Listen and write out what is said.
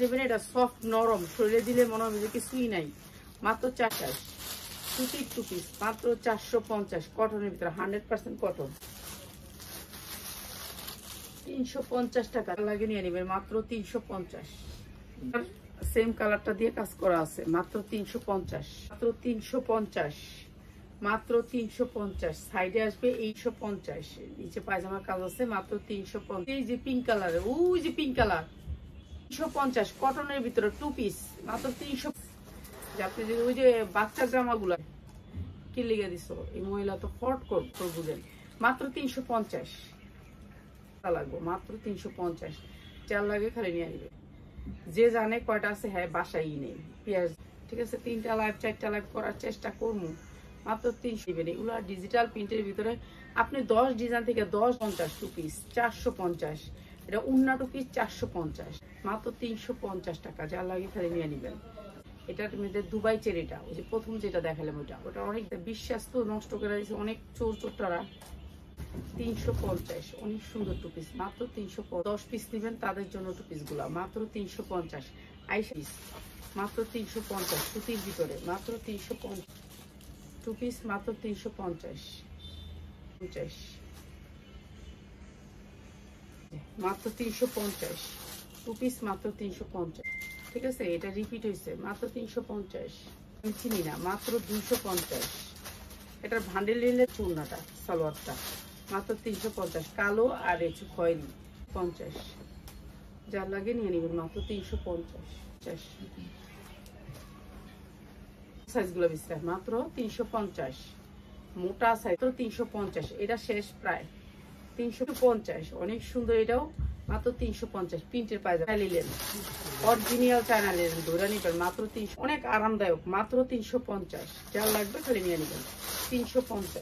নেবেন। এটা সফট নরম, শরীরে দিলে মনে হবে যে কিছুই নাই। মাত্র 450 সুতির 2 পিস, মাত্র 450। কটনের ভিতরে 100% কটন। 350 টাকা লাগে নিয়ে নেবেন, মাত্র 350। সেম কালারটা দিয়ে কাজ করা আছে, মাত্র 350। মাত্র 350, মাত্র 350। সাইডে আসবে 850। নিচে পায়জামার কাজ আছে, মাত্র 350। এই যে পিঙ্ক কালার, ওই যে পিঙ্ক কালার, 350। কটনের ভিতরে 2 পিস, মাত্র 300। আপনি যদি ওই যে বাচ্চা জামাগুলা কি লিখে দিস, এই মহিলা তো ফট বুঝেন, মাত্র 350 লাগবে, মাত্র 350। 4 লাগে খালি নিয়ে নিবে। যে জানে কয়টা আছে, হ্যাঁ বাসায় নেই পেঁয়াজ। ঠিক আছে, 3টা লাইভ 4টা লাইভ করার চেষ্টা করবো। মাত্র 300 দিবেন। এগুলো ডিজিটাল প্রিন্টের ভিতরে আপনি 10 ডিজাইন থেকে 10-50 2 পিস 450। এটা উন্না 2 পিস 450, মাত্র 350 টাকা। যা লাগে খালি নিয়ে নেবেন। এটার মধ্যে দুবাই চেরিটা, ওই যে প্রথম যেটা দেখালাম ওটা অনেক বিশ্বাস তো নষ্ট করে দিয়েছে অনেক চোরটারা। 350, অনেক সুন্দর 2 পিস, মাত্র 350। 10 পিস নেবেন তাদের জন্য 2 পিস গুলা, মাত্র 350। 28 পিস, মাত্র 350। সুতির ভিতরে মাত্র 350 2 পিস, মাত্র 350। 50, মাত্র 350 2 পিস, মাত্র 350। ঠিক আছে, এটা রিপিট হয়েছে, মাত্র 350। আমি চিনি না, মাত্র 250। এটার ভান্ডেল নিলে চুলনাটা সালোয়ারটা, মাত্র 350। কালো আর একটু খয়েরি 50। যার লাগে নিয়ে নেবেন, মাত্র 350। সাইজগুলো বিস্তার, মাত্র 350। মোটা সাইজ তো 350। এটা শেষ প্রায় 350। অনেক সুন্দর, এটাও মাত্র 350। প্রিন্টের পায়জামা নিলেন, অরিজিনাল চায়না নিলেন, ধরে নিবেন, মাত্র 300। অনেক আরামদায়ক, মাত্র 350। যার লাগবে খালি নিয়ে নেবেন, 350।